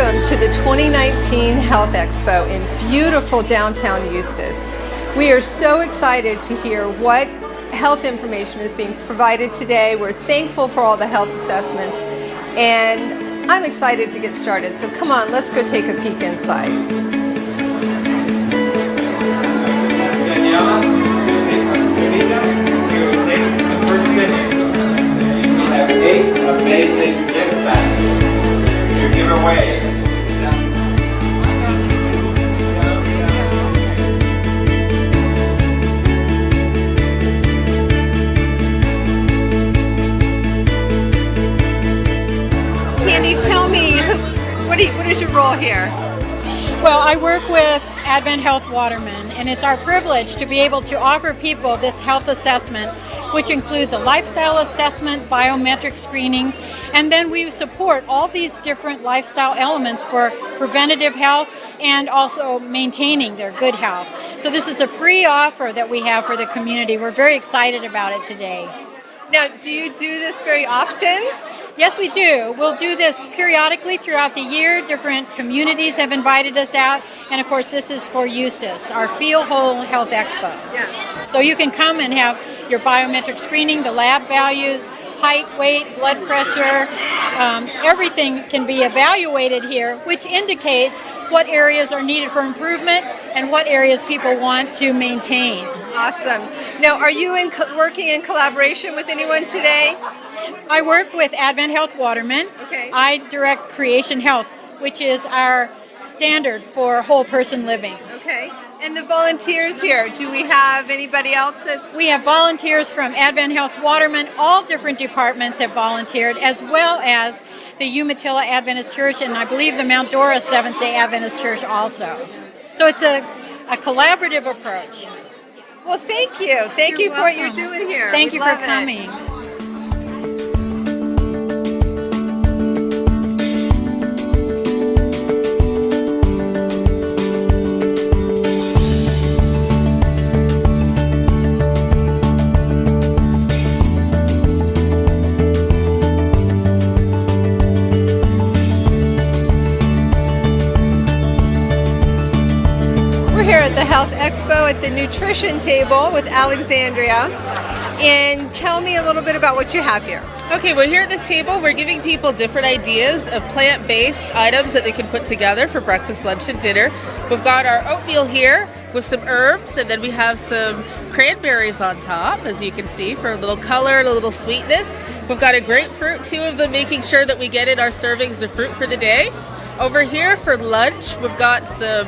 welcome to the 2019 Health Expo in beautiful downtown Eustis. We are so excited to hear what health information is being provided today. We're thankful for all the health assessments, and I'm excited to get started. So come on, let's go take a peek inside. Daniela, you take the first video. We have 8 amazing gift baskets to give away. Candy, tell me, what is your role here? Well, I work with Advent Health Waterman, and it's our privilege to be able to offer people this health assessment, which includes a lifestyle assessment, biometric screenings, and then we support all these different lifestyle elements for preventative health and also maintaining their good health. So this is a free offer that we have for the community. We're very excited about it today. Now, do you do this very often? Yes, we do. We'll do this periodically throughout the year. Different communities have invited us out. And of course, this is for Eustis, our Feel Whole Health Expo. Yeah. So you can come and have your biometric screening, the lab values, height, weight, blood pressure, everything can be evaluated here, which indicates what areas are needed for improvement and what areas people want to maintain. Awesome. Now, are you working in collaboration with anyone today? I work with Advent Health Waterman. Okay. I direct Creation Health, which is our standard for whole person living. Okay. And the volunteers here, do we have anybody else that's... We have volunteers from Advent Health Waterman. All different departments have volunteered, as well as the Umatilla Adventist Church, and I believe the Mount Dora Seventh-day Adventist Church also. So it's a collaborative approach. Well, thank you. Thank you for what you're doing here. Thank We you for love it. coming. We're here at the Health Expo at the nutrition table with Alexandria. And tell me a little bit about what you have here. Okay, well, here at this table, we're giving people different ideas of plant-based items that they can put together for breakfast, lunch, and dinner. We've got our oatmeal here with some herbs, and then we have some cranberries on top, as you can see, for a little color and a little sweetness. We've got a grapefruit, 2 of them, making sure that we get in our servings of fruit for the day. Over here for lunch, we've got some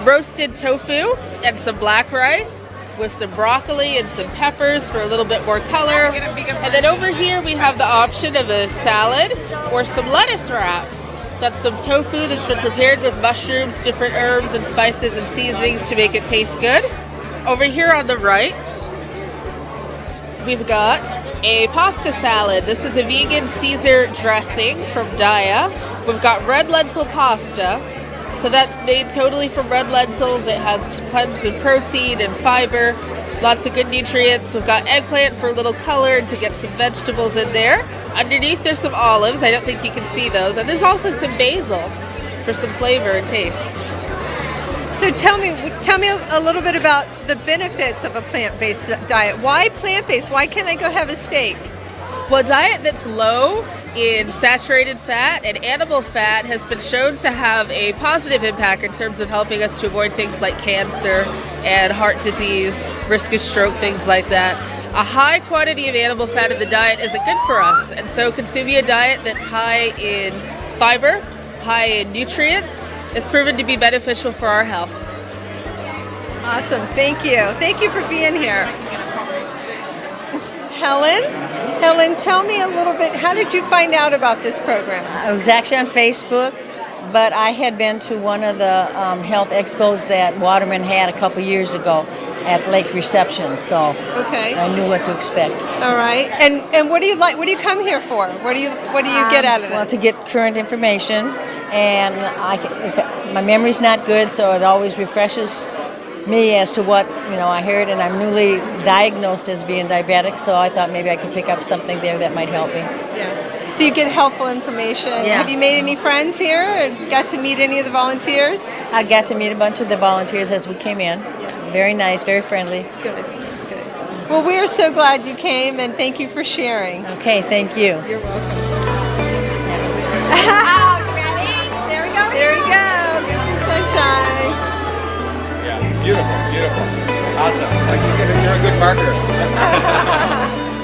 roasted tofu and some black rice with some broccoli and some peppers for a little bit more color. And then over here we have the option of a salad or some lettuce wraps. That's some tofu that's been prepared with mushrooms, different herbs and spices and seasonings to make it taste good. Over here on the right, we've got a pasta salad. This is a vegan Caesar dressing from Daya. We've got red lentil pasta. So that's made totally from red lentils. It has tons of protein and fiber, lots of good nutrients. We've got eggplant for a little color and to get some vegetables in there. Underneath there's some olives. I don't think you can see those. And there's also some basil for some flavor and taste. So tell me a little bit about the benefits of a plant-based diet. Why plant-based? Why can't I go have a steak? Well, a diet that's low in saturated fat and animal fat has been shown to have a positive impact in terms of helping us to avoid things like cancer and heart disease, risk of stroke, things like that. A high quantity of animal fat in the diet isn't good for us, and so consuming a diet that's high in fiber, high in nutrients, is proven to be beneficial for our health. Awesome. Thank you. Thank you for being here. Helen, tell me a little bit, how did you find out about this program? I was actually on Facebook, but I had been to one of the health expos that Waterman had a couple years ago at Lake Reception, so Okay. I knew what to expect. All right. And what do you like? What do you come here for? What do you get out of Well, this? to get current information, and my memory's not good, so it always refreshes me as to what I heard, and I'm newly diagnosed as being diabetic, so I thought maybe I could pick up something there that might help me. Yeah. So you get helpful information. Yeah. Have you made any friends here and got to meet any of the volunteers? I got to meet a bunch of the volunteers as we came in. Yeah. Very nice, very friendly. Good, good. Well, we are so glad you came, and thank you for sharing. Okay, thank you. You're welcome. Oh, you ready? There we go. There you go. Get some sunshine. Yeah, beautiful, beautiful. Awesome. Thanks for getting. You're a good marketer.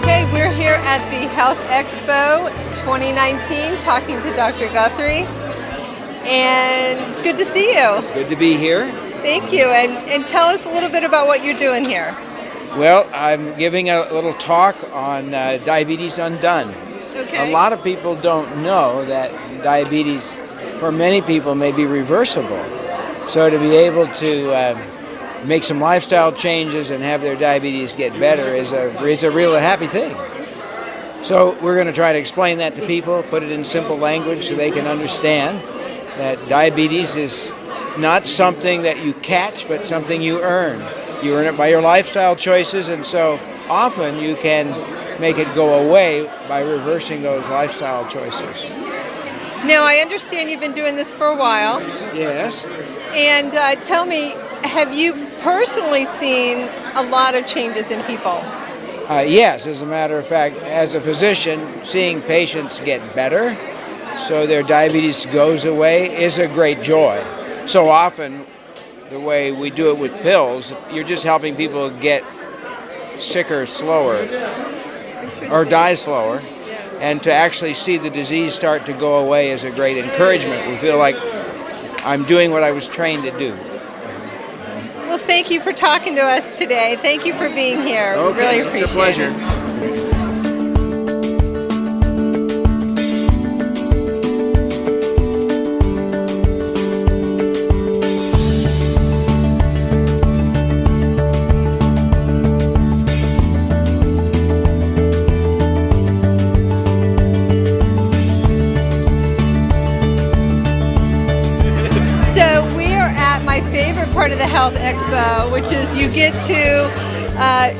Hey, we're here at the Health Expo 2019 talking to Dr. Guthrie. And it's good to see you. Good to be here. Thank you. And tell us a little bit about what you're doing here. Well, I'm giving a little talk on Diabetes Undone. Okay. A lot of people don't know that diabetes, for many people, may be reversible. So to be able to make some lifestyle changes and have their diabetes get better is a real happy thing. So we're going to try to explain that to people, put it in simple language so they can understand that diabetes is not something that you catch, but something you earn. You earn it by your lifestyle choices, and so often you can make it go away by reversing those lifestyle choices. Now, I understand you've been doing this for a while. Yes. And tell me, have you personally seen a lot of changes in people? Yes, as a matter of fact, as a physician, seeing patients get better so their diabetes goes away is a great joy. So often, the way we do it with pills, you're just helping people get sicker slower or die slower. And to actually see the disease start to go away is a great encouragement. We feel like I'm doing what I was trained to do. Well, thank you for talking to us today. Thank you for being here. We really appreciate it's a pleasure. it. So we are at my favorite part of the Health Expo, which is you get to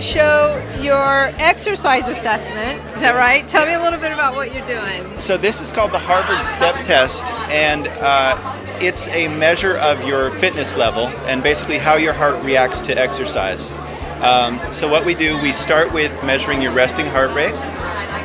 show your exercise assessment. Is that right? Tell me a little bit about what you're doing. So this is called the Harvard Step Test, and it's a measure of your fitness level and basically how your heart reacts to exercise. So what we do, we start with measuring your resting heart rate.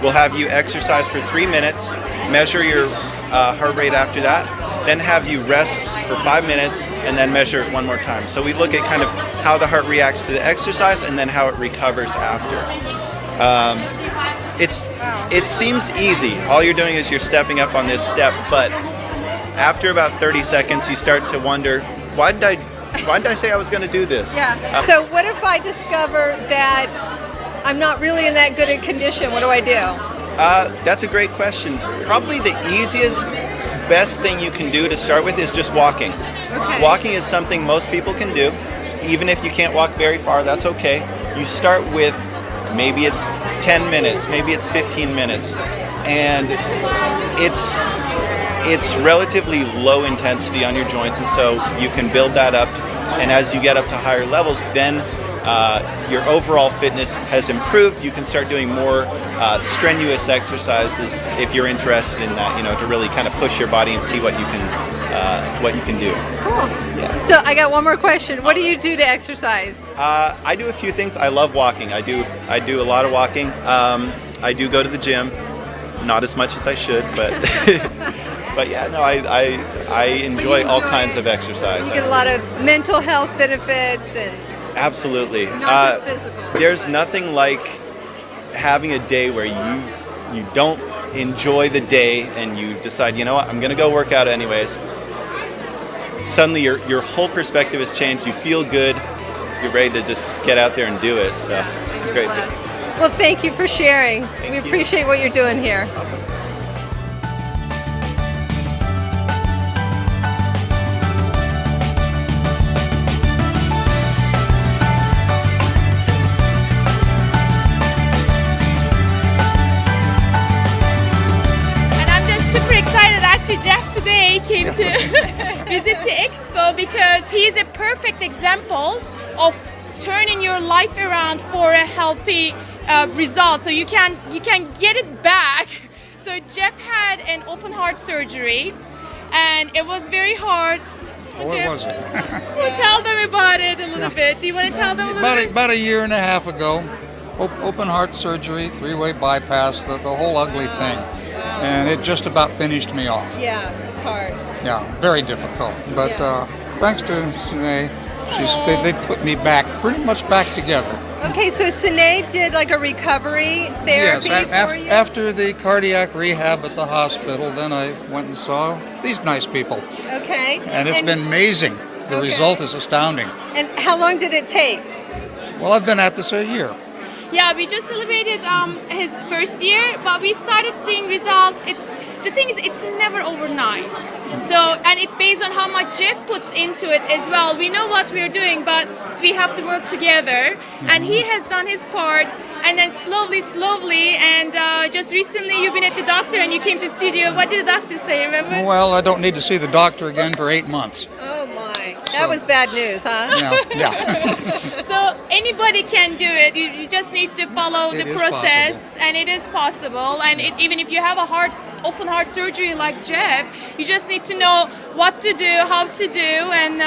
We'll have you exercise for 3 minutes, measure your heart rate after that, then have you rest for 5 minutes and then measure it one more time. So we look at kind of how the heart reacts to the exercise and then how it recovers after. It seems easy. All you're doing is you're stepping up on this step, but after about 30 seconds you start to wonder, why did I say I was going to do this? Yeah. So what if I discover that I'm not really in that good a condition? What do I do? That's a great question. Probably the easiest, best thing you can do to start with is just walking. Okay. Walking is something most people can do. Even if you can't walk very far, that's okay. You start with maybe it's 10 minutes, maybe it's 15 minutes. And it's relatively low intensity on your joints, and so you can build that up. And as you get up to higher levels, then your overall fitness has improved. You can start doing more strenuous exercises if you're interested in that, to really kind of push your body and see what you can do. Cool. Yeah. So I got one more question. What do you do to exercise? I do a few things. I love walking. I do a lot of walking. I do go to the gym, not as much as I should, but but yeah, no, I enjoy all kinds of exercise. You get a lot of mental health benefits and Absolutely. not just physical. There's nothing like having a day where you don't enjoy the day and you decide, you know what, I'm going to go work out anyways. Suddenly your whole perspective has changed. You feel good. You're ready to just get out there and do it. So it's a great thing. Well, thank you for sharing. We you. appreciate what you're doing here. Awesome. Actually, Jeff today came to visit the Expo because he's a perfect example of turning your life around for a healthy result. So you can get it back. So Jeff had an open heart surgery, and it was very hard. What Jeff, was it? well, tell them about it a little bit. Do you want to tell them a little bit? About a year and a half ago, open heart surgery, 3-way bypass, the whole ugly thing. And it just about finished me off. Yeah, it's hard. Yeah, very difficult. But thanks to Sine, they put me pretty much back together. Okay, so Sinead did like a recovery therapy for you? After the cardiac rehab at the hospital, then I went and saw these nice people. Okay. And it's been amazing. The result is astounding. And how long did it take? Well, I've been at this a year. Yeah, we just celebrated his first year, but we started seeing results. The thing is, it's never overnight. So, and it's based on how much Jeff puts into it as well. We know what we're doing, but we have to work together. And he has done his part, and then slowly, and just recently you've been at the doctor and you came to studio. What did the doctor say, remember? Well, I don't need to see the doctor again for 8 months. Oh my, that was bad news, huh? Yeah. So anybody can do it. You just need to follow the process, and it is possible. And even if you have a open heart surgery like Jeff, you just need to know what to do, how to do, and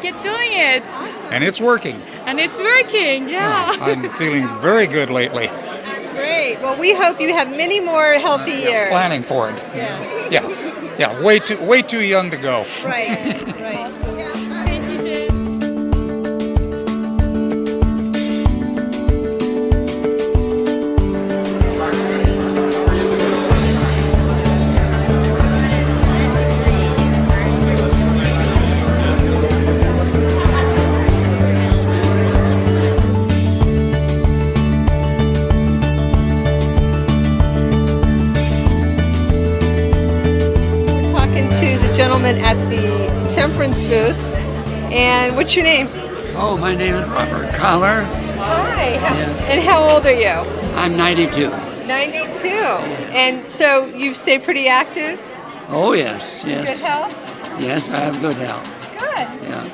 get doing it. And it's working. And it's working, yeah. I'm feeling very good lately. Great. Well, we hope you have many more healthy years. Planning for it. Yeah. Way too young to go. Right. Thank you, Jeff. Gentleman at the temperance booth. And what's your name? Oh, my name is Robert Collar. Hi. And how old are you? I'm 92. 92. And so you've stayed pretty active? Oh, yes. Good health? Yes, I have good health. Good. Yeah.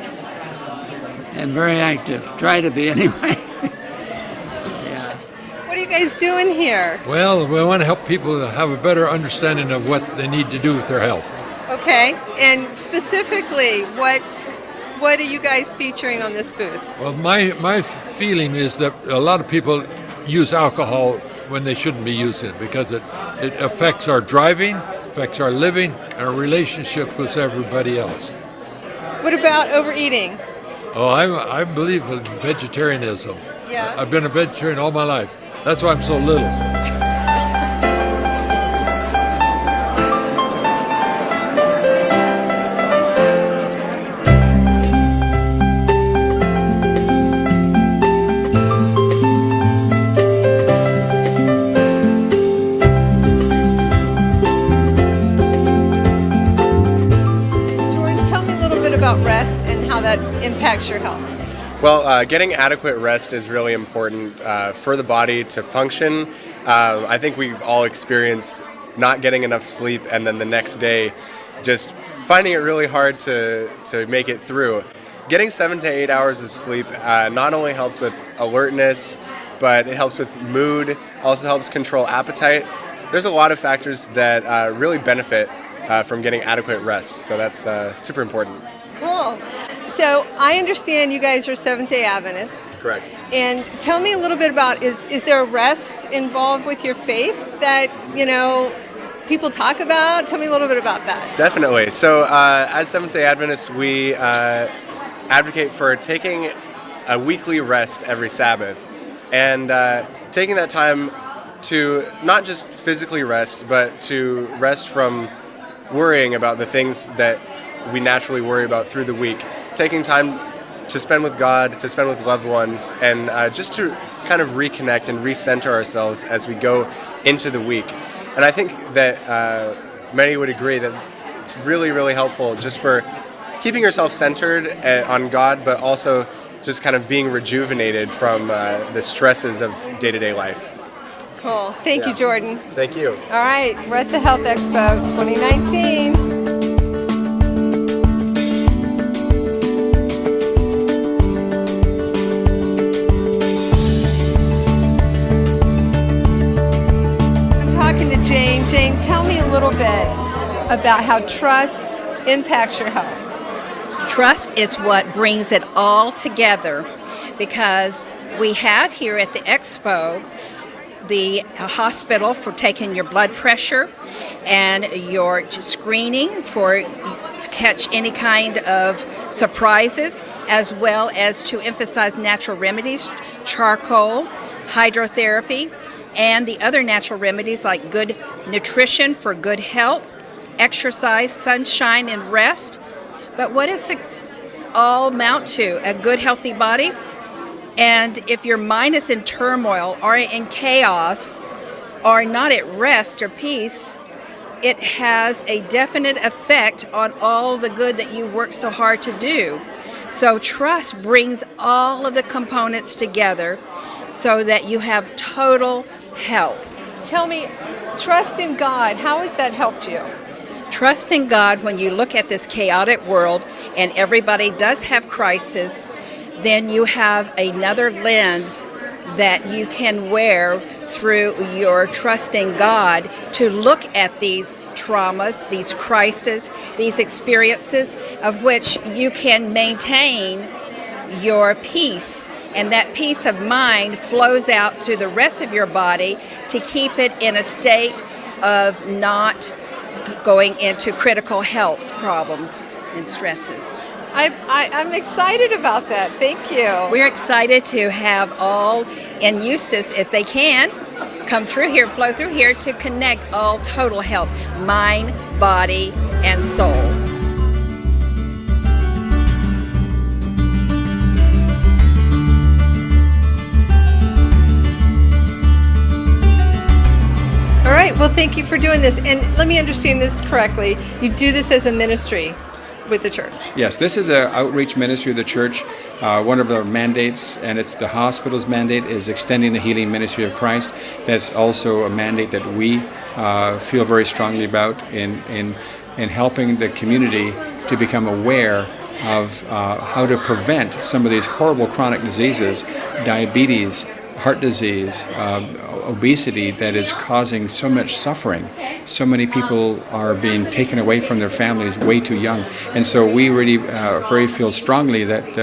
And very active. Try to be anyway. What are you guys doing here? Well, we want to help people have a better understanding of what they need to do with their health. Okay, and specifically, what are you guys featuring on this booth? Well, my feeling is that a lot of people use alcohol when they shouldn't be using it because it affects our driving, affects our living, and our relationship with everybody else. What about overeating? Oh, I believe in vegetarianism. Yeah. I've been a vegetarian all my life. That's why I'm so little. About rest and how that impacts your health? Well, getting adequate rest is really important for the body to function. I think we've all experienced not getting enough sleep and then the next day just finding it really hard to make it through. Getting 7 to 8 hours of sleep not only helps with alertness, but it helps with mood, also helps control appetite. There's a lot of factors that really benefit from getting adequate rest, so that's super important. Cool. So I understand you guys are Seventh-day Adventists. Correct. And tell me a little bit about, is there a rest involved with your faith that, people talk about? Tell me a little bit about that. Definitely. So as Seventh-day Adventists, we advocate for taking a weekly rest every Sabbath and taking that time to not just physically rest, but to rest from worrying about the things that we naturally worry about through the week. Taking time to spend with God, to spend with loved ones, and just to kind of reconnect and recenter ourselves as we go into the week. And I think that many would agree that it's really, really helpful just for keeping yourself centered on God, but also just kind of being rejuvenated from the stresses of day-to-day life. Cool. Thank you, Jordan. Thank you. All right, we're at the Health Expo 2019. Jane. Jane, tell me a little bit about how trust impacts your health. Trust is what brings it all together, because we have here at the Expo the hospital for taking your blood pressure and your screening for to catch any kind of surprises, as well as to emphasize natural remedies, charcoal, hydrotherapy, and the other natural remedies like good nutrition for good health, exercise, sunshine, and rest. But what does it all amount to? A good, healthy body? And if your mind is in turmoil or in chaos or not at rest or peace, it has a definite effect on all the good that you work so hard to do. So trust brings all of the components together so that you have total health. Tell me, trust in God, how has that helped you? Trust in God, when you look at this chaotic world and everybody does have crisis, then you have another lens that you can wear through your trust in God to look at these traumas, these crises, these experiences of which you can maintain your peace. And that peace of mind flows out to the rest of your body to keep it in a state of not going into critical health problems and stresses. I'm excited about that. Thank you. We're excited to have all in Eustis, if they can, come through here, flow through here to connect all total health, mind, body, and soul. All right, well, thank you for doing this. And let me understand this correctly. You do this as a ministry with the church. Yes, this is an outreach ministry of the church. One of our mandates, and it's the hospital's mandate, is extending the healing ministry of Christ. That's also a mandate that we feel very strongly about in helping the community to become aware of how to prevent some of these horrible chronic diseases, diabetes, heart disease, obesity, that is causing so much suffering. So many people are being taken away from their families way too young. And so we really very feel strongly that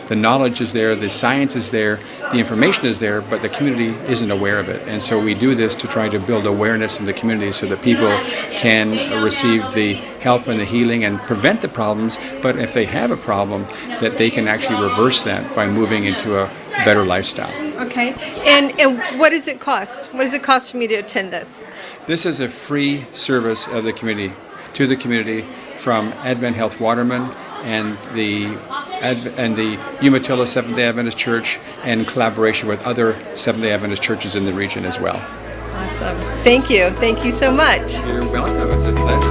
the knowledge is there, the science is there, the information is there, but the community isn't aware of it. And so we do this to try to build awareness in the community so that people can receive the help and the healing and prevent the problems, but if they have a problem, that they can actually reverse that by moving into a better lifestyle. Okay. And what does it cost? What does it cost for me to attend this? This is a free service of the community, to the community, from Advent Health Waterman and the Umatilla Seventh-day Adventist Church, in collaboration with other Seventh-day Adventist churches in the region as well. Awesome. Thank you. Thank you so much. You're welcome. It's a pleasure.